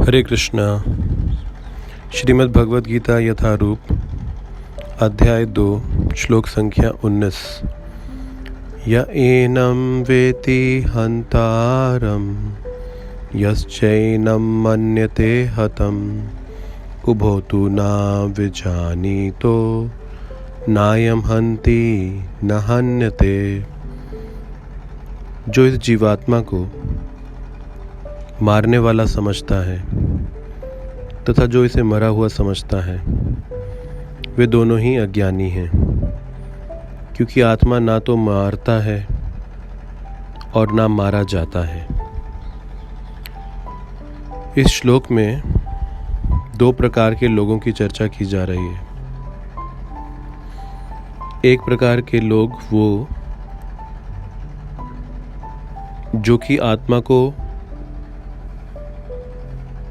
हरे कृष्णा। श्रीमद् भगवद गीता यथारूप अध्याय 2 श्लोक संख्या 19। य एनं वेति हन्तारं यश्चैनं मन्यते हतम् उभौ तु न विजानीतो नायं हन्ति न हन्यते। जो इस जीवात्मा को मारने वाला समझता है तथा जो इसे मरा हुआ समझता है वे दोनों ही अज्ञानी हैं, क्योंकि आत्मा ना तो मारता है और ना मारा जाता है। इस श्लोक में दो प्रकार के लोगों की चर्चा की जा रही है। एक प्रकार के लोग वो जो कि आत्मा को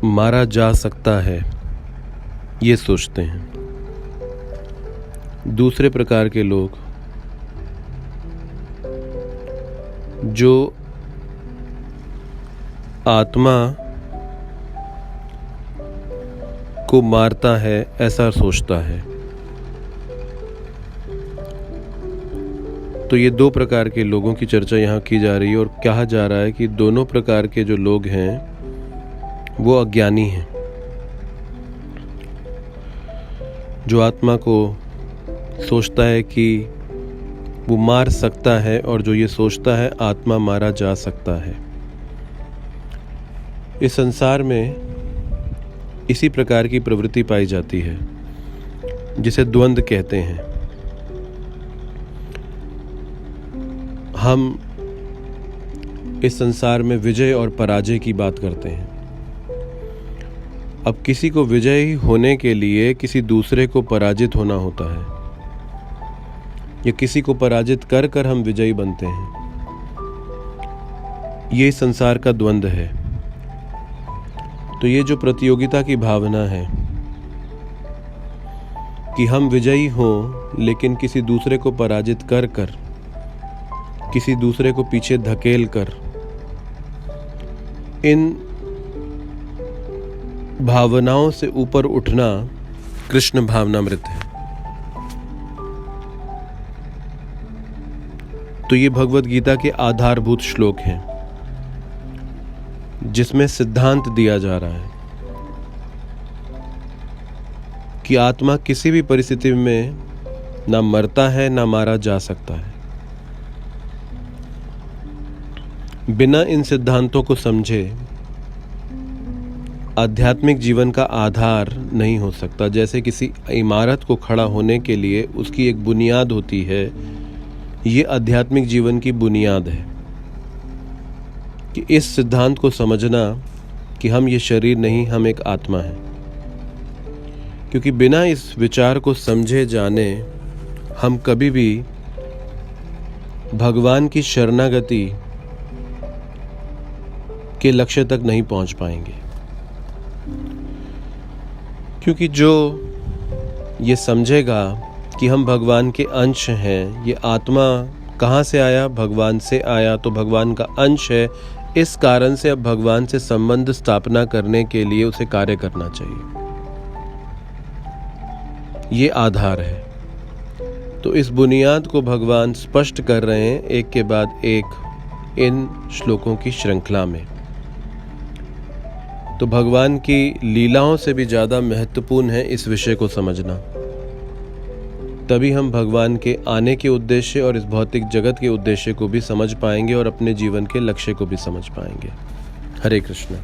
मारा जा सकता है ये सोचते हैं। दूसरे प्रकार के लोग जो आत्मा को मारता है ऐसा सोचता है। तो ये दो प्रकार के लोगों की चर्चा यहाँ की जा रही है और कहा जा रहा है कि दोनों प्रकार के जो लोग हैं वो अज्ञानी हैं। जो आत्मा को सोचता है कि वो मार सकता है और जो ये सोचता है आत्मा मारा जा सकता है। इस संसार में इसी प्रकार की प्रवृत्ति पाई जाती है जिसे द्वंद्व कहते हैं। हम इस संसार में विजय और पराजय की बात करते हैं। अब किसी को विजयी होने के लिए किसी दूसरे को पराजित होना होता है, या किसी को पराजित कर कर हम विजयी बनते हैं। ये संसार का द्वंद्व है। तो ये जो प्रतियोगिता की भावना है कि हम विजयी हों लेकिन किसी दूसरे को पराजित कर कर, किसी दूसरे को पीछे धकेल कर, इन भावनाओं से ऊपर उठना कृष्ण भावनामृत है। तो ये भगवद गीता के आधारभूत श्लोक हैं जिसमें सिद्धांत दिया जा रहा है कि आत्मा किसी भी परिस्थिति में ना मरता है ना मारा जा सकता है। बिना इन सिद्धांतों को समझे आध्यात्मिक जीवन का आधार नहीं हो सकता। जैसे किसी इमारत को खड़ा होने के लिए उसकी एक बुनियाद होती है, ये आध्यात्मिक जीवन की बुनियाद है कि इस सिद्धांत को समझना कि हम ये शरीर नहीं, हम एक आत्मा है। क्योंकि बिना इस विचार को समझे जाने हम कभी भी भगवान की शरणागति के लक्ष्य तक नहीं पहुंच पाएंगे। क्योंकि जो ये समझेगा कि हम भगवान के अंश हैं, ये आत्मा कहाँ से आया, भगवान से आया, तो भगवान का अंश है, इस कारण से अब भगवान से संबंध स्थापना करने के लिए उसे कार्य करना चाहिए। ये आधार है। तो इस बुनियाद को भगवान स्पष्ट कर रहे हैं एक के बाद एक इन श्लोकों की श्रृंखला में। तो भगवान की लीलाओं से भी ज़्यादा महत्वपूर्ण है इस विषय को समझना। तभी हम भगवान के आने के उद्देश्य और इस भौतिक जगत के उद्देश्य को भी समझ पाएंगे और अपने जीवन के लक्ष्य को भी समझ पाएंगे। हरे कृष्ण।